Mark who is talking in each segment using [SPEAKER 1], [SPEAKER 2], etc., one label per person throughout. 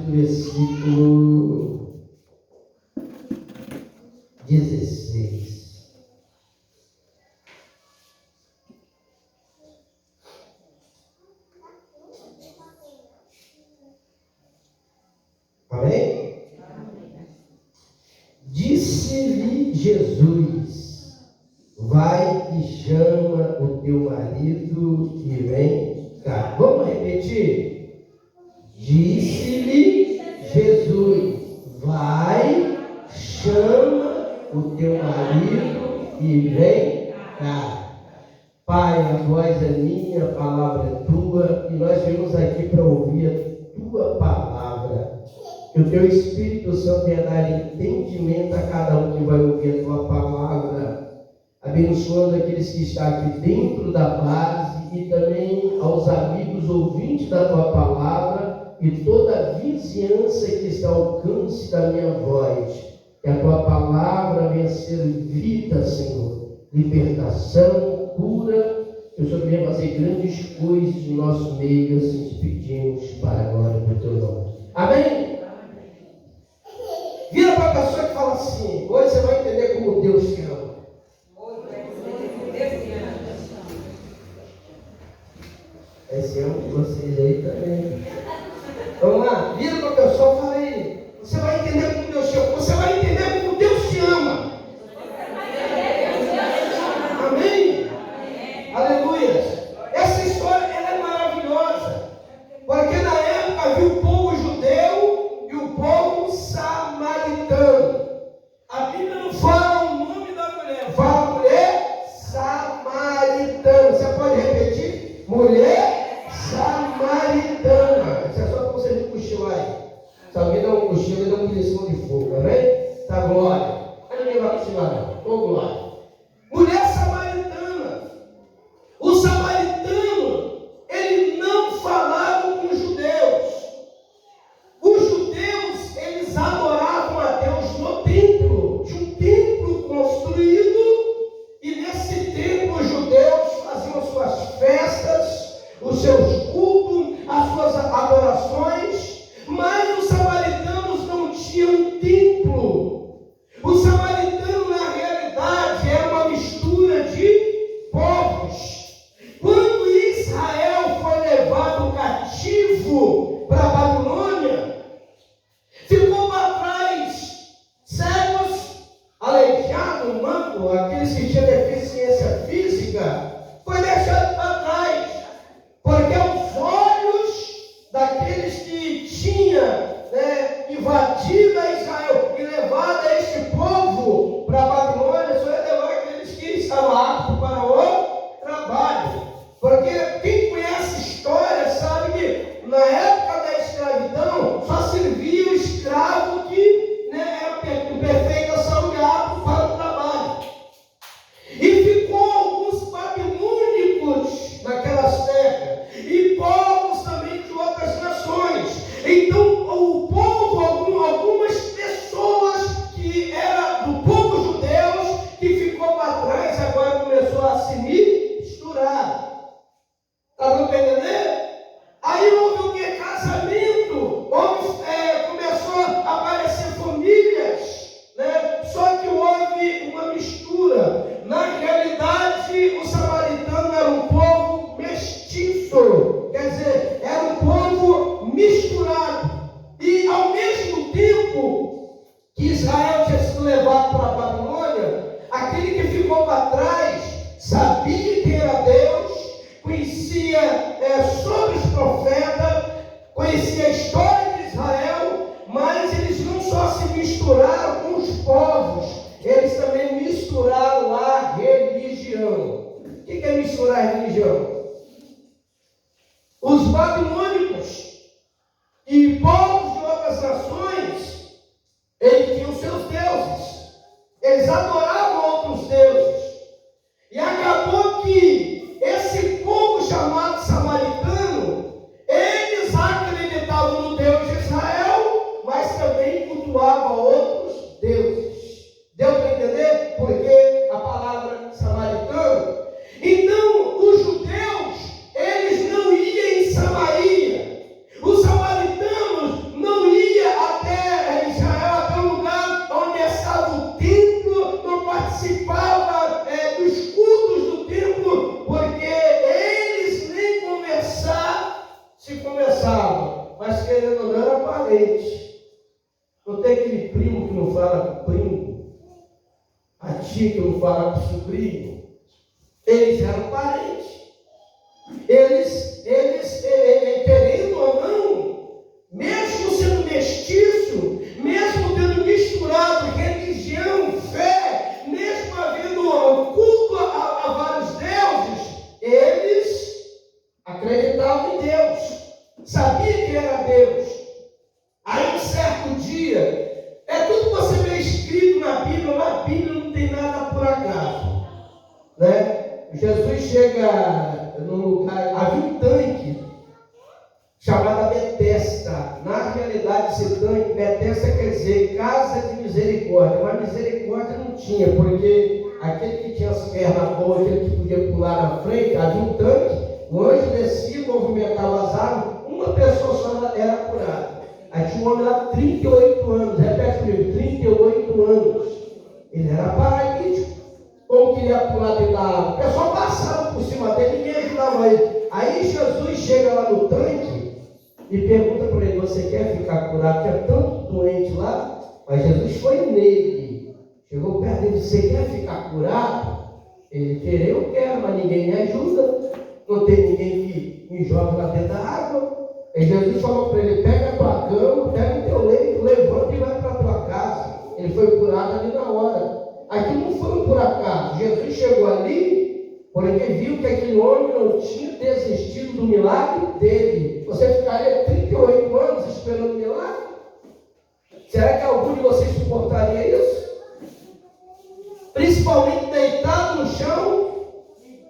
[SPEAKER 1] do versículo 16. Amém? Disse-lhe Jesus: vai e chama o teu marido e vem cá. Vamos repetir? Disse-lhe Jesus: vai, chama o teu marido e vem cá. Pai, a voz é minha, a palavra é tua, e nós viemos aqui para ouvir a tua palavra. Que o teu Espírito Santo venha dar entendimento a cada um que vai ouvir a tua palavra, abençoando aqueles que estão aqui dentro da base e também aos amigos ouvintes da tua palavra e toda a vizinhança que está ao alcance da minha voz. Que a tua palavra venha ser vida, Senhor, libertação, cura. Que o Senhor venha fazer grandes coisas no nosso meio, assim te pedimos para a glória do teu nome. Amém? Vira para a pessoa que fala assim: hoje você vai entender como Deus te ama. Esse ano de vocês aí também. Vamos lá, vira para a pessoa e fala aí: você vai entender como Deus te ama. Você vai entender como Deus te ama. Amém? Aleluia. Essa história ela é maravilhosa, porque na época havia o povo judeu e o povo samaritano. A Bíblia não fala o nome da mulher, fala mulher samaritana. Você pode repetir? Mulher samaritana. Isso é só para você vir cochilar aí. Se alguém dá um cochilo, dá um beliscão de fogo, amém? Tá glória. Mas ninguém vai cochilar não. Ô glória. Mulher samaritana. O samaritano, ele não falava com os judeus. Os judeus, eles adoravam a Deus no templo. Tinha um templo construído, e nesse templo os judeus faziam suas festas, os seus cultos, as suas adorações, mas os samaritanos não tinham templo. O samaritano, na realidade, era uma mistura de povos. Quando Israel foi levado cativo para a Babilônia, ficou para trás cegos, aleijados, manco, aqueles que tinham deficiência física, foi deixado para trás, porque os olhos daqueles que tinham invadido a Israel e levado este povo para a Babilônia, só ia levar aqueles que estavam aptos para o trabalho. Porque quem conhece a história sabe que na época da escravidão só servia o escravo que era em perfeita saúde apto para o trabalho. E ficou alguns babilônicos naquelas terras, e povos também de outras nações. Então o povo, algumas pessoas que eram do povo judeu, que ficou para trás, agora começou a se misturar. Está dando para entender? Aí houve o que? Casamento. Começou a aparecer famílias, né? Só que houve uma mistura. Na realidade, o samaritano era um povo mestiço. Quer dizer, era um povo misturado. E ao mesmo tempo que Israel tinha sido levado para a Babilônia, aquele que ficou para trás sabia quem era Deus, conhecia sobre os profetas, conhecia a história de Israel, mas eles não só se misturaram com os povos, eles também misturaram a religião. O que é misturar a religião? Os babilônicos e povos de outras nações, eles tinham seus deuses, eles adoravam outros deuses, e acabou que esse povo chamado samaritano, eles acreditavam no Deus de Israel, mas também cultuavam outros deuses. Deu para entender? Porque a palavra samaritano. Então, os judeus, eles não iam em Samaria. Os samaritanos não iam tia que não fala com o sobrinho. Eles eram parentes. Eles, querendo ou não, mesmo sendo mestiço, mesmo tendo misturado religião, fé, mesmo havendo culto a vários deuses, eles acreditavam em Deus, sabiam que era Deus. Aí um certo dia, tudo que você vê escrito na Bíblia não tem nada por acaso, né? Jesus chega num lugar, havia um tanque chamado Betesda. Na realidade, esse tanque, Betesda quer dizer casa de misericórdia, mas misericórdia não tinha, porque aquele que tinha as pernas boas, aquele que podia pular na frente, havia um tanque, o anjo descia, movimentava as águas, uma pessoa só era curada. Aí tinha um homem lá, 38 anos, repete comigo, 38 anos, ele era paralítico. Como que ele ia pular dentro da água? O pessoal passava por cima dele, ninguém ajudava ele. Aí Jesus chega lá no tanque e pergunta para ele: você quer ficar curado? Tinha tanto doente lá, mas Jesus foi nele. Chegou perto dele: você quer ficar curado? Ele: querer eu quero, mas ninguém me ajuda. Não tem ninguém que me joga lá dentro da água. Aí Jesus falou para ele: pega a tua cama, pega o teu leito, levanta e vai para a tua casa. Ele foi curado ali na hora. Aqui não foi por acaso. Jesus chegou ali porque viu que aquele homem não tinha desistido do milagre dele. Você ficaria 38 anos esperando o milagre? Será que algum de vocês suportaria isso? Principalmente deitado no chão.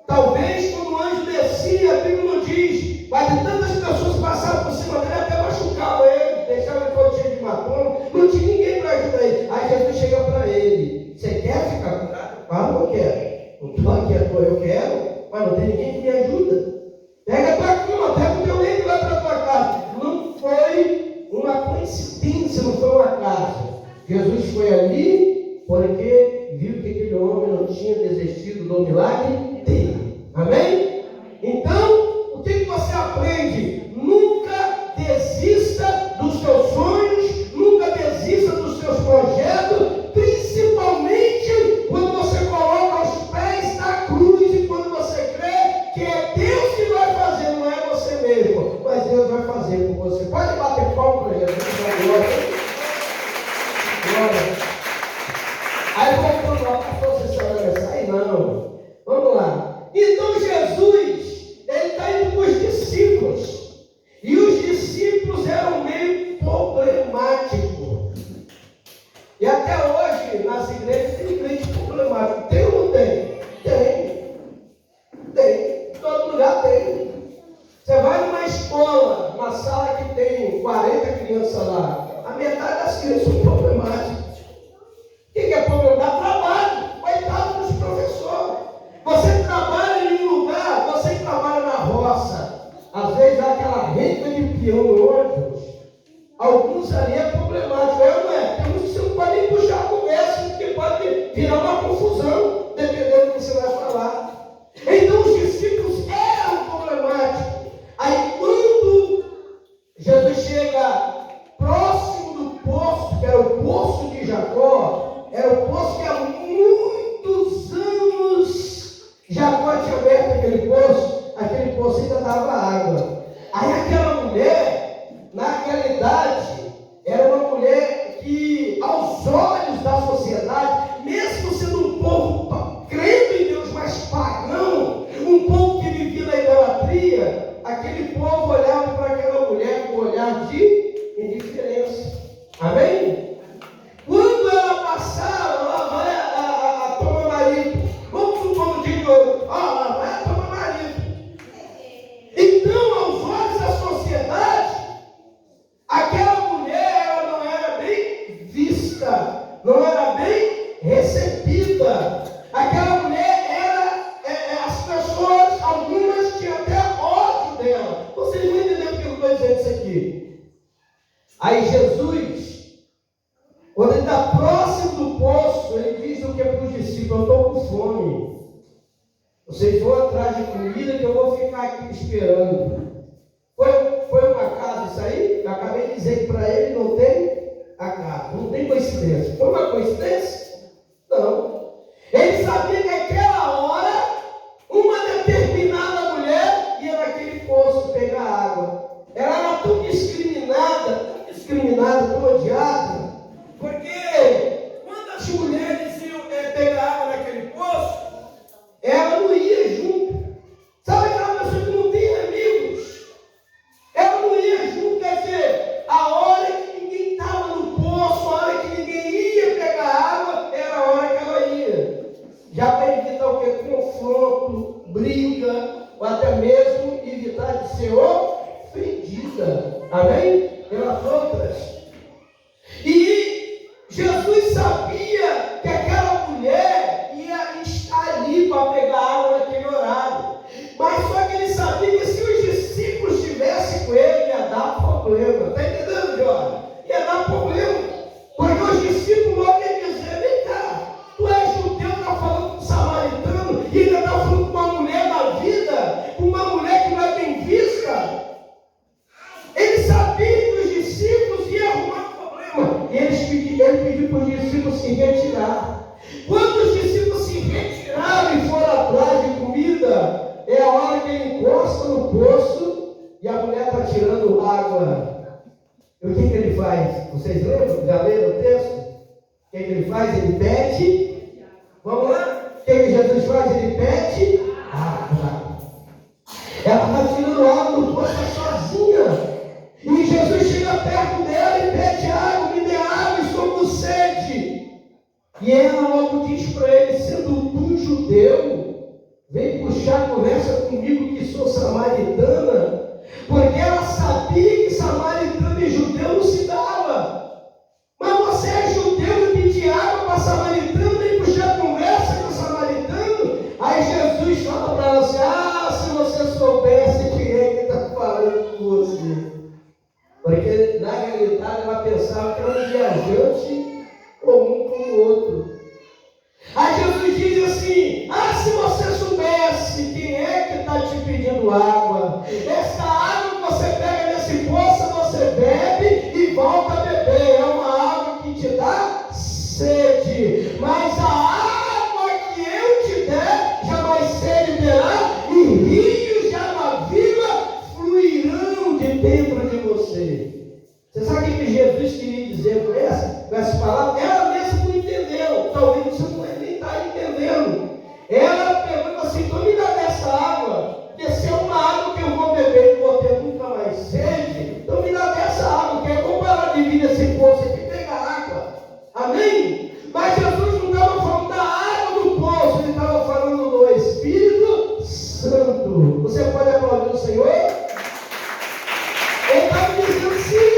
[SPEAKER 1] Talvez quando o anjo descia, a Bíblia não diz, mas de tantas pessoas passavam por cima dele, até machucavam ele, deixavam ele todo cheio de hematoma, não tinha ninguém para ajudar ele. Aí Jesus chega para ele: você quer ficar curado? Ah, não quero. Não estou aqui à toa, eu quero, mas não tem ninguém que me ajuda. Pega a tua cama, pega o teu leito e vai para a tua casa. Não foi uma coincidência, não foi um acaso. Jesus foi ali porque viu que aquele homem não tinha desistido do milagre dele. Amém? Então, o que você aprende? Nunca desista dos seus sonhos, nunca desista dos seus projetos, principalmente quando você coloca os pés na cruz e quando você crê que é Deus que vai fazer, não é você mesmo, mas Deus vai fazer por você. Pode bater palma para Jesus, glória. Aí voltando lá, pastor, você sabe sair? Não. Vamos lá. Então Jesus, ele está indo com os discípulos. E os discípulos eram meio problemáticos. E até hoje, nas igrejas, tem crente problemático. Tem ou não tem? Tem. Tem. Em todo lugar tem. Você vai numa escola, uma sala que tem 40 crianças lá. A metade das crianças são problemáticas. O que é problema? Dá trabalho. Coitado dos professores. Você trabalha em um lugar, você que trabalha na roça, às vezes dá aquela renda de peão no ônibus. Alguns ali é problemático, não é? Tem uns que você não pode nem puxar a conversa, porque pode virar uma confusão, dependendo do que você vai falar. Então os discípulos eram problemáticos. Aí quando Jesus chega próximo do poço, que era o poço de Jacó, era o poço que há muitos anos Jacó tinha aberto aquele poço ainda dava água. Aí aquela mulher, na realidade, era uma mulher que, aos olhos da sociedade, mesmo sendo um povo crendo em Deus, mas pagão, um povo que vivia na idolatria, aquele povo olhava para aquela mulher com um olhar de indiferença. Amém? Quando ela passava, lá vai a tomar marido. Vamos supor no dia de hoje, lá vai a tomar marido. Então, aos olhos da sociedade, aquela mulher, ela não era bem vista, não era bem recebida. Aquela mulher era, as pessoas, algumas tinham até ódio dela. Vocês vão entender porque eu estou dizendo isso aqui. Aí Jesus, quando ele está próximo do poço, ele diz o que é para os discípulos: eu estou com fome. Vocês vão atrás de comida que eu vou ficar aqui esperando. Foi um acaso isso aí? Eu acabei de dizer que para ele não tem acaso, não tem coincidência. Foi uma coincidência? Não. Vocês lembram? Já leram o texto? O que ele faz? Ele pede. Vamos lá? O que Jesus faz? Ele pede água. Ela está tirando água do poço sozinha. E Jesus chega perto dela e pede água, me dê água, estou com sede. E ela logo diz para ele, sendo tu judeu, vem puxar conversa comigo que sou samaritana, porque ela sabia que samaritano e judeu não se dava. Mas você é judeu e pedir água para samaritano, vem puxar conversa com samaritano. Aí Jesus fala para ela assim, se você soubesse quem é que está falando com você. Porque na realidade ela pensava que era um viajante comum como o outro. Aí Jesus diz assim, se você soubesse quem é que está te pedindo água, essa água que você pega nesse poço, você bebe e volta a beber. É uma água que te dá sede. Mas a água que eu te der, jamais sede terá, e rios de água viva fluirão de dentro de você. Você sabe o que Jesus queria dizer com essa palavra? Ela mesma não entendeu. Talvez você não nem está entendendo. Ela pergunta assim, então me dá dessa água, porque se é uma água que eu vou beber e vou ter nunca mais sede, então me dá dessa água, que é como ela divide esse poço aqui, pega água. Amém? Mas Jesus não estava falando da água do poço, ele estava falando do Espírito Santo. Você pode aplaudir o Senhor? Ele estava dizendo assim,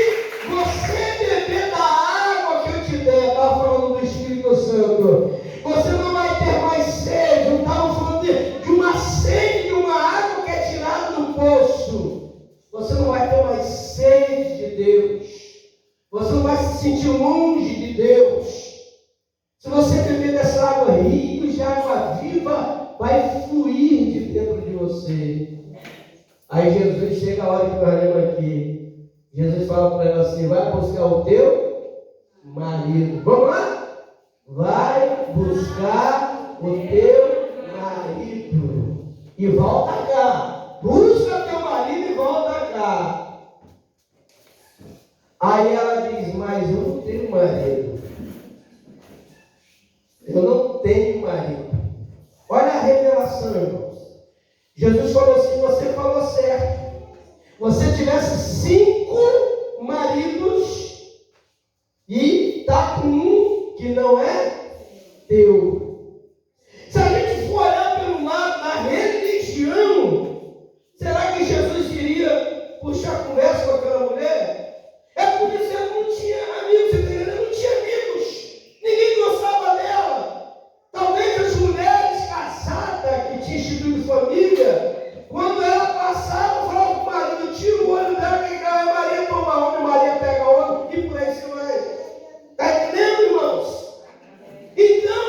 [SPEAKER 1] você beber da água que eu te der, estava falando do Espírito Santo, você não vai ter mais sede. Eu estava falando de uma sede, de uma água que é tirada do poço. Você não vai ter mais sede de Deus. Você não vai se sentir longe de Deus. Se você beber dessa água, rios de água viva vai fluir de dentro de você. Aí Jesus chega a hora que nós lemos aqui. Jesus fala para ela assim, vai buscar o teu marido. Vamos lá? Vai buscar o teu marido e volta cá. Busca teu marido e volta cá. Aí ela diz, mas eu não tenho marido. Eu não tenho marido. Olha a revelação, irmãos. Jesus falou assim, você falou certo. Você tivesse 5 maridos e está com um que não é teu. Se a gente for olhar pelo lado da religião, será que Jesus iria puxar conversa com aquela mulher? É por isso que ela não tinha amigos, ela não tinha amigos. Ninguém gostava dela. Talvez as mulheres casadas que tinham instituído família, quando ela passava, falava com o marido, tira o olho dela, que Maria toma homem, Maria pega homem, e por aí você vai. Está entendendo, irmãos? Então,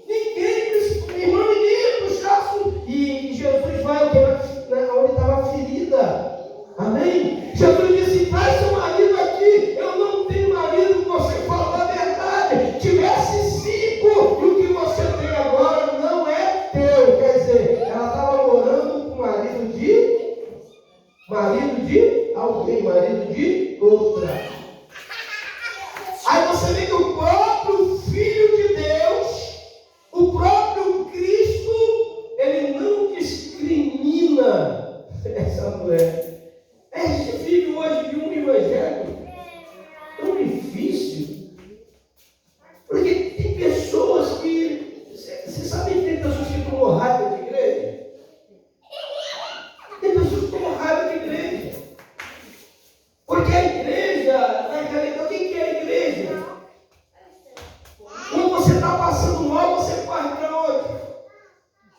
[SPEAKER 1] ninguém ia puxar assunto. E Jesus vai onde estava a ferida. Amém? Jesus disse, traz seu marido aqui. Eu não tenho marido, você fala a verdade. Tivesse 5, e o que você tem agora não é teu. Quer dizer, ela estava morando com marido de alguém, marido de outra. Aí você vê que o próprio Filho de Deus, o próprio Cristo, ele não discrimina essa mulher. A gente vive hoje de um evangelho tão difícil, porque tem pessoas que, você sabe que tem pessoas que tomam raiva de igreja? Tem pessoas que tomam raiva de igreja. Porque a igreja, na realidade, o que é a igreja? Quando você está passando mal, você corre para onde?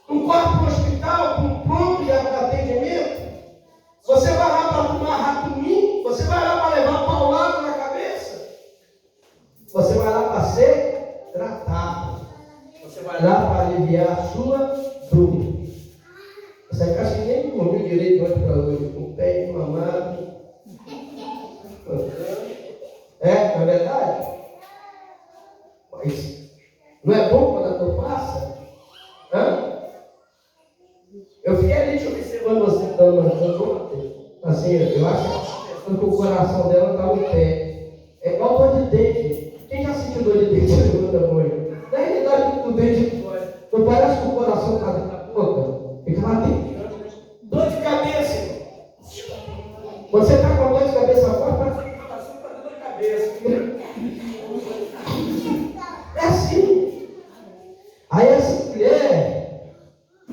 [SPEAKER 1] Não corre para o hospital, para um pronto de atendimento? Você vai lá para tomar ratumim? Você vai lá para levar paulada na cabeça? Você vai lá para ser tratado. Você vai lá para aliviar a sua dor. Você acha que nem dormiu direito hoje para hoje, com o pé inflamado. Não é verdade? Mas não é bom quando a dor passa? Eu fiquei ali te observando você dando assim, eu acho que o coração dela estava em pé. É igual dente. Quem já sentiu dor de dente? Levanta a mão. Na realidade, o dente não parece que o coração está dentro da boca. Fica lá dentro. Dor de cabeça, irmão. Você está com dor de cabeça forte, mas o coração está dentro da cabeça. É assim. Aí essa mulher,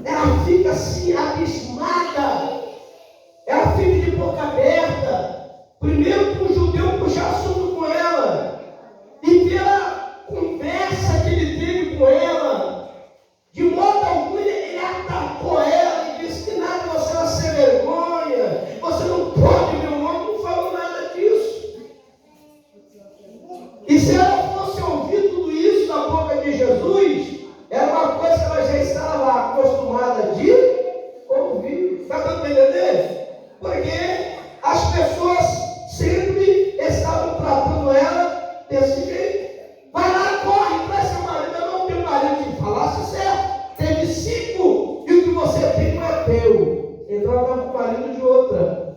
[SPEAKER 1] ela fica assim, abismada. Ela fica de boca aberta. Primeiro que um judeu puxar assunto com ela. E pela conversa que ele teve com ela, de modo algum ele atacou ela e disse que nada você vai ser vergonha. Você não pode, meu nome, não falou nada disso. E se ela fosse ouvir tudo isso da boca de Jesus, era uma coisa que ela já estava acostumada de ouvir. Está dando para entender? Porque as pessoas sempre estavam tratando ela desse jeito. Vai lá, corre, traz seu marido. Eu não tenho marido que falasse certo. Teve 5 e o que você tem não é teu. Então estava com o marido de outra.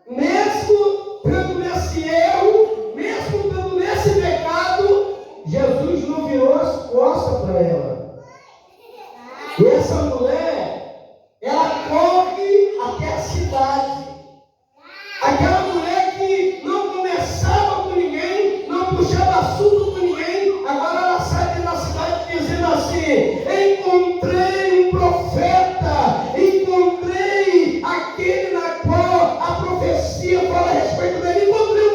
[SPEAKER 1] Mesmo tendo nesse erro, mesmo tendo nesse pecado, Jesus não virou as costas para ela. E essa mulher, ela corre até a cidade. Aquela mulher que não conversava com ninguém, não puxava assunto com ninguém, agora ela sai da cidade dizendo assim: encontrei um profeta, encontrei aquele na qual a profecia fala a respeito dele, encontrei o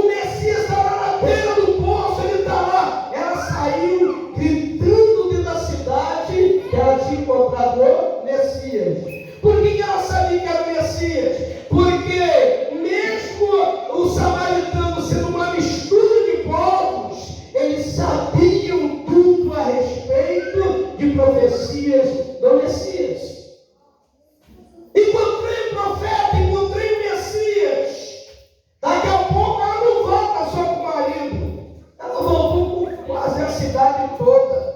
[SPEAKER 1] Messias está lá na beira do poço, ele está lá. Ela saiu gritando dentro da cidade que ela tinha encontrado o Messias. Por que ela sabia que era o Messias? Porque mesmo os samaritanos sendo uma mistura de povos, eles sabiam tudo a respeito de profecias do Messias. Encontrei o profeta, encontrei o Messias. Daqui a pouco ela não volta só com o marido, ela voltou com quase a cidade toda.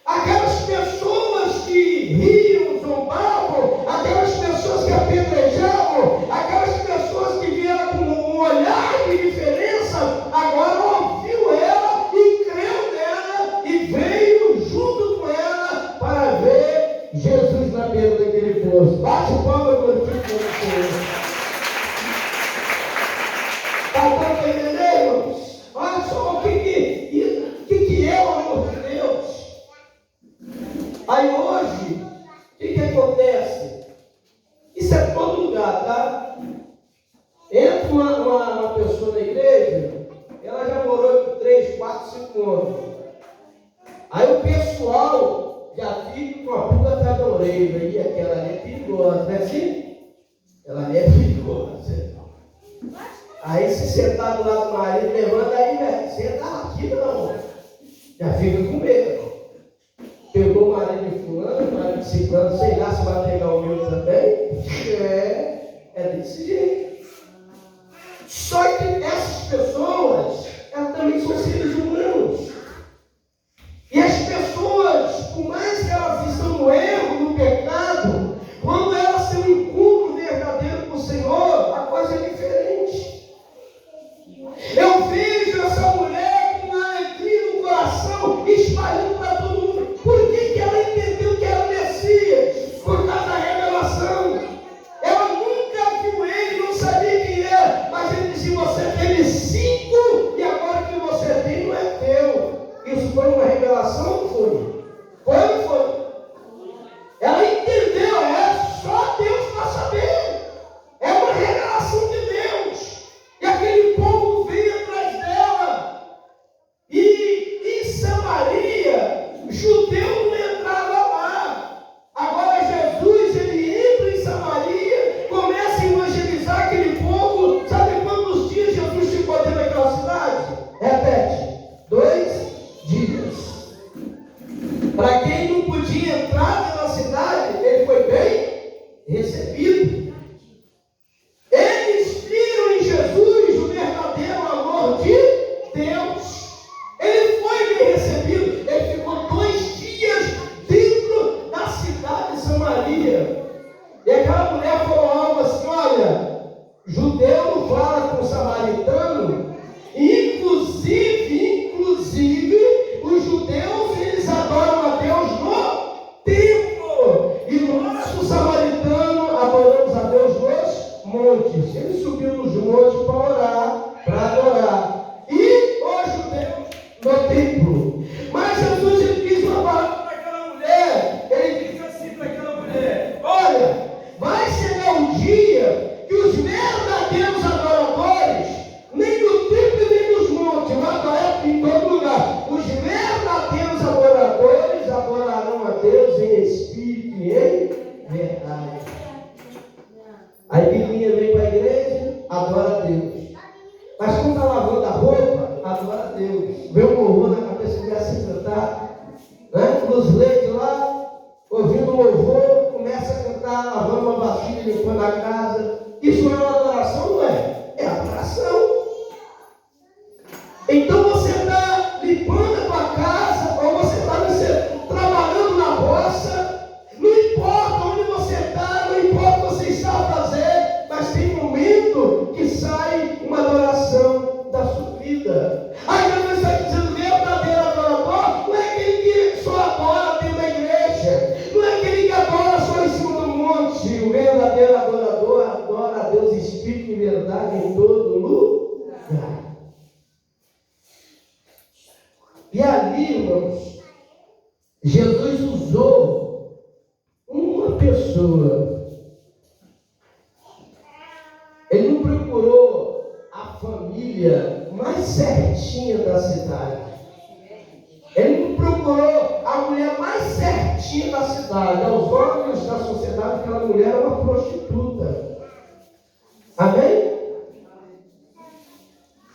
[SPEAKER 1] Aquelas pessoas que riam, zombavam, aquelas pessoas que apedrejavam, aquelas pessoas que vieram com um olhar de diferença, agora ouviu ela e creu nela e veio junto com ela para ver Jesus na beira daquele poço. Bate palma e glorifica o Senhor. Está dando para entender, irmãos? Olha só o que é o amor de Deus. Aí hoje, o que acontece? Isso é todo lugar, tá? Entra uma pessoa na igreja, ela já morou com 3, 4, 5 anos. Aí o pessoal já fica com a pulga atrás da orelha, e aquela ali é perigosa, não é assim? Ela ali é perigosa. Aí se sentar do lado do marido, levanta aí, velho, senta aqui, não. Já fica com medo. Pegou o marido de fulano, o marido de ciclano, sei lá se vai pegar o meu também. É desse jeito. Só que essas pessoas, elas também são seres humanos. E as pessoas, por mais que elas estão no erro, no pecado, quando elas têm um encontro verdadeiro com o Senhor, a coisa é diferente. Eu vejo essa mulher com uma alegria no coração, espalhando para todo mundo. Por que ela entendeu que era o Messias? Por causa da revelação. Ela nunca viu ele, não sabia quem era, mas ele dizia: você teve 5 e agora o que você tem não é teu. Isso foi uma revelação ou foi? Foi ou não foi? Ela entendeu, só Deus para saber. É uma revelação de Deus. E aquele povo veio atrás dela. E em Samaria, judeu não entrava lá. Agora Jesus, ele entra em Samaria, começa a evangelizar aquele povo. Sabe quantos dias Jesus ficou dentro daquela cidade? Repete: 2 dias. Para quem não podia entrar na cidade, ele foi bem recebido. Eles viram em Jesus o verdadeiro amor de Deus. Ele foi bem recebido. Ele ficou 2 dias dentro da cidade de Samaria. E aquela mulher falou algo assim: olha, judeu não fala com samaritano, e montes. Ele subiu nos montes para orar, para adorar. E os judeus no templo. Mas Jesus ele diz uma palavra para aquela mulher. Ele diz assim para aquela mulher: olha, vai chegar um dia que os verdadeiros adoradores, nem no templo nem nos montes, vai adorar em todo lugar. Os verdadeiros adoradores adorarão a Deus em espírito e em verdade. Aí Bilinha vem para a igreja, adora a Deus. Mas quando está lavando a roupa, adora a Deus. Vê um louvor na cabeça, começa a cantar, né? Nos leitos lá, ouvindo o louvor, começa a cantar, lavando uma vasilha, limpando a casa. Isso não é uma adoração, não é? É adoração. Então você está limpando a tua casa, ou você está trabalhando na roça, não importa onde você está, não importa o que você está a fazer, mas tem momento que sai uma adoração da sua vida. Aí Jesus está dizendo: verdadeiro adorador não é aquele que só adora dentro da igreja, não é aquele que adora só em cima do monte. O verdadeiro adorador adora a Deus espírito e verdade em todo lugar. E ali, irmãos, Jesus usou uma pessoa. Ele não procurou a família mais certinha da cidade. Ele não procurou a mulher mais certinha da cidade. Aos olhos da sociedade, aquela mulher era uma prostituta. Amém?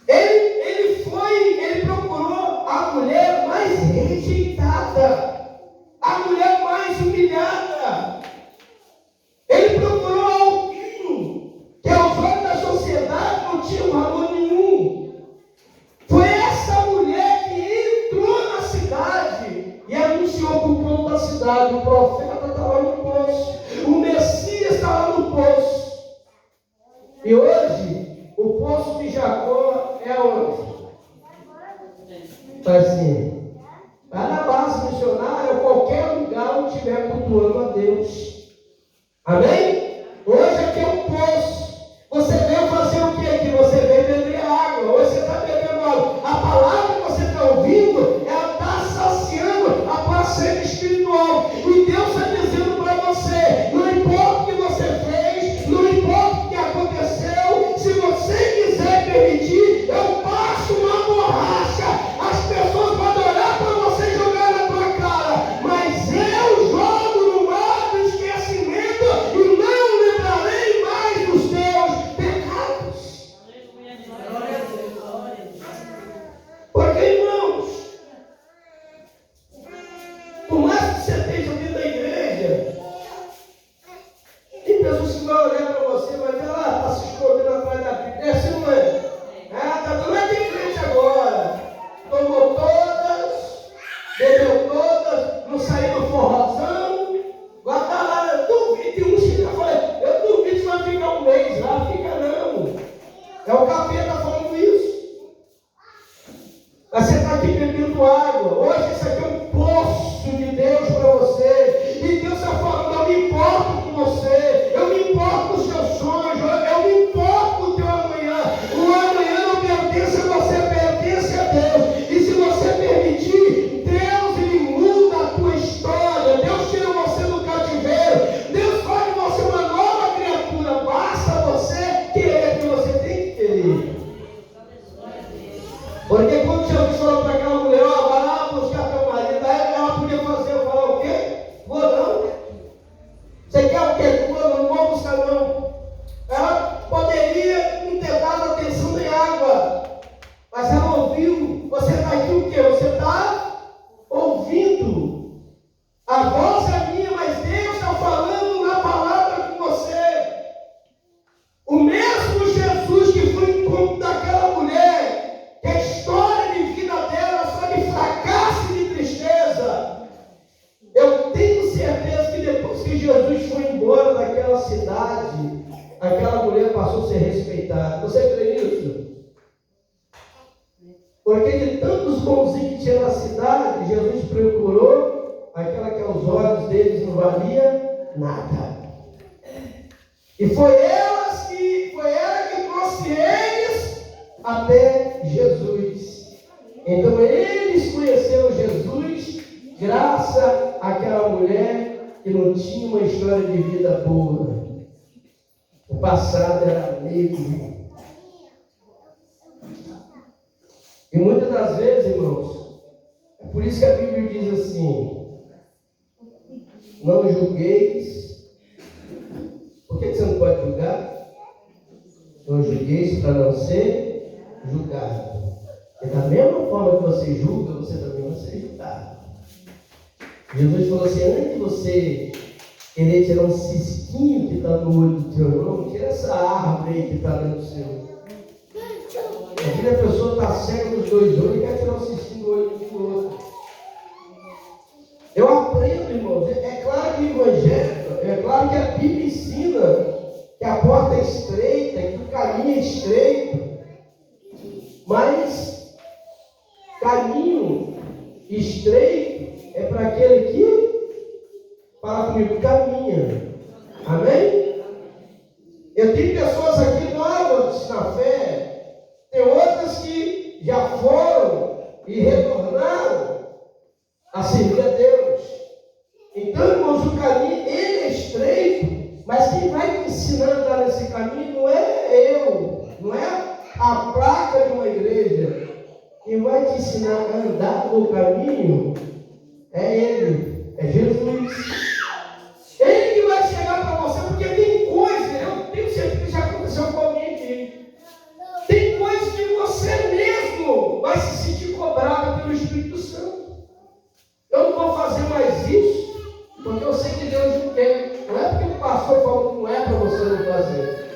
[SPEAKER 1] Ele procurou a mulher mais rejeitada, a mulher mais humilhada. Ele procurou alguém que aos olhos da sociedade não tinha valor nenhum. Foi essa mulher que entrou na cidade e anunciou para o povo da cidade: o profeta está lá no poço, o Messias está lá no poço. E hoje, o poço de Jacó é onde? Assim, vai na base missionária ou qualquer lugar onde estiver cultuando a Deus. Amém? Hoje aqui é um poço. Você veio fazer o que aqui? Você veio beber água. Hoje você está bebendo água. A palavra que você está ouvindo, ela está saciando a tua sede espiritual. E Deus está dizendo para você: não importa o que você fez, não importa o que aconteceu, se você quiser permitir, eu passo uma borracha. As pessoas podem olhar para você e jogar na tua cara, mas eu jogo no mar do esquecimento e não lembrarei mais dos teus pecados. Porque, irmãos, por mais que você esteja vindo da igreja, tem pessoas que vão olhar para você e vai dizer: lá, está se escondendo atrás da Bíblia. É assim, não é? Está dando aqui crente agora. Tomou todas, bebeu todas, não saiu do forrozão, guarda lá. Eu duvido, tem uns que já falam: eu duvido que vai ficar um mês lá. Fica não. É o capeta falando isso. Mas você está aqui bebendo água. Hoje isso aqui é um poço de Deus para você. E Deus está falando: eu me importo com você, eu me importo com os seus sonhos, eu me importo com o teu amanhã. O amanhã não pertence a você, pertence a Deus. E se você permitir, Deus ele muda a tua história. Deus tira você do cativeiro. Deus faz de você uma nova criatura. Basta você querer, que você tem que querer. Porque quando Jesus falou para aquela mulher: ó, vai lá buscar teu marido, aí ela podia fazer, eu falar o quê? Vou não. Você quer o quê? Não vou buscar não. Ela poderia não ter dado atenção em água, mas ela ouviu. Você está aqui o quê? Você está ouvindo. A voz é minha, mas Deus está falando na palavra com você. O mesmo Jesus que foi em encontro daquela mulher, que a história de vida dela só de fracasso e de tristeza. Eu tenho certeza que depois que Jesus foi embora daquela cidade, aquela mulher passou a ser respeitada. Você crê nisso? Porque de tantos bonzinhos que tinha na cidade, Jesus procurou aquela que aos olhos deles não valia nada. E foi até Jesus. Então eles conheceram Jesus graças àquela mulher que não tinha uma história de vida boa. O passado era negro. E muitas das vezes, irmãos, é por isso que a Bíblia diz assim: não julgueis. Por que você não pode julgar? Não julgueis para não ser julgado. E da mesma forma que você julga, você também vai ser julgado. Jesus falou assim: antes de você querer tirar um cisquinho que está no olho do teu irmão, tira essa árvore aí que está dentro do seu. Às vezes a pessoa está cega nos dois olhos e quer tirar um cisquinho do olho do outro. Eu aprendo, irmãos, é claro que o Evangelho, é claro que a Bíblia ensina que a porta é estreita, que o caminho é estreito, mas caminho estreito é para aquele que, fala comigo, caminha. Amém? Eu tenho pessoas aqui novas na fé, tem outras que já foram e retornaram a servir a Deus. Então, irmãos, o caminho, ele é estreito, mas quem vai te ensinar a andar nesse caminho não é eu, não é a placa de uma igreja. Quem vai te ensinar a andar no caminho é Ele, é Jesus. Ele que vai chegar para você, porque tem coisa, eu tenho certeza que já aconteceu com alguém aqui. Tem coisas que você mesmo vai se sentir cobrado pelo Espírito Santo. Eu não vou fazer mais isso, porque eu sei que Deus não quer. Não é porque o pastor falou que não é para você não fazer.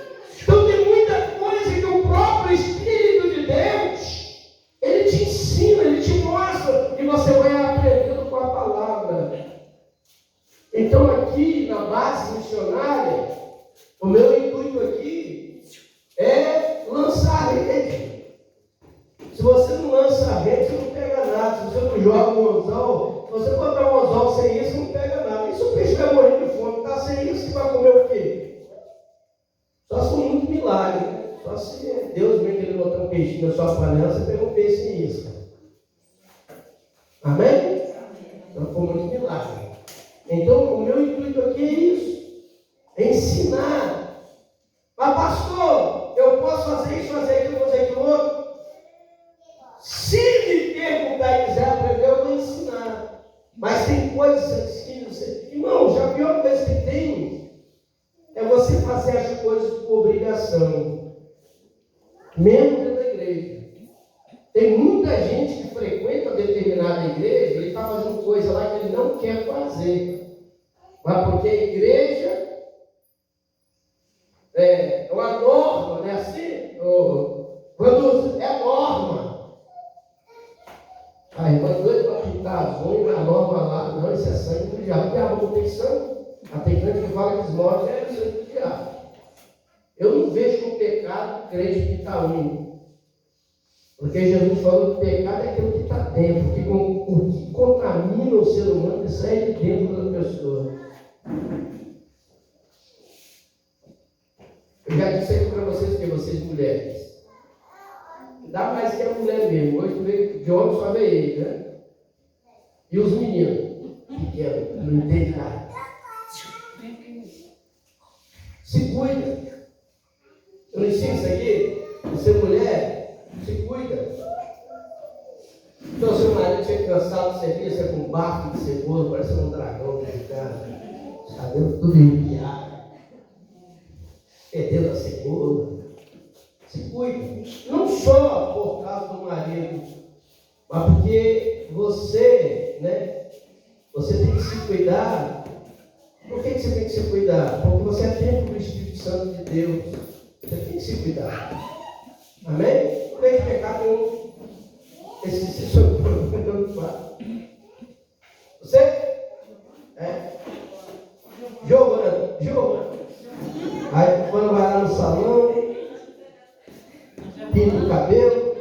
[SPEAKER 1] Então tem muita coisa que o próprio Espírito de Deus, ele te ensina, ele te mostra, e você vai aprendendo com a palavra. Então aqui na base missionária, o meu intuito aqui é lançar a rede. Se você não lança a rede, você não pega nada. Se você não joga um anzol, se você botar um anzol sem isso, não pega nada. E se o peixe vai morrer de fome, está sem isso, você vai comer o quê? Só se for muito milagre, né? Só se Deus mesmo querer botar um peixinho na sua panela, você pega um peixe sem isso. Amém? Então foi muito milagre. Então o meu intuito aqui é isso. É ensinar. Mas pastor, eu posso fazer isso, fazer aquilo, fazer aquilo outro? Se me perguntar e quiser aprender, eu vou ensinar. Mas tem coisas que você... Irmão, a pior coisa que tem é você fazer as coisas por obrigação. Mesmo dentro da igreja. Tem muita gente que frequenta determinada igreja e ele está fazendo coisa lá que ele não quer fazer. Mas porque a igreja é uma norma, não é assim? Quando é norma. A irmã doida para pintar as unhas, a norma lá, não, isso é sangue do diabo. O diabo não tem sangue. Tem crente que fala que os mortos é sangue do diabo. Eu não vejo como pecado crente pintar unha. Porque Jesus falou que o pecado é aquilo que está dentro, o que contamina o ser humano que sai de dentro da pessoa. Eu já disse aqui para vocês que vocês mulheres, dá mais que a mulher mesmo. Hoje de homem só vê ele, né? E os meninos, pequenos, não entendem nada. Se cuida. Eu não ensino isso aqui? Você mulher, se cuida. Então seu marido tinha cansado de servir, você com um bafo de cebola, parecendo um dragão de casa. Cabelo tudo enviado. Perdendo a cebola. Se cuida. Não só por causa do marido, mas porque você, né? Você tem que se cuidar. Por que você tem que se cuidar? Porque você é templo do Espírito Santo de Deus. Você tem que se cuidar. Amém? Não tem pecado nenhum. Esse seu problema. Você? É? Giovana. Aí quando vai lá no salão, pinta o cabelo,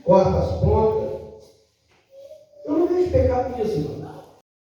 [SPEAKER 1] corta as pontas.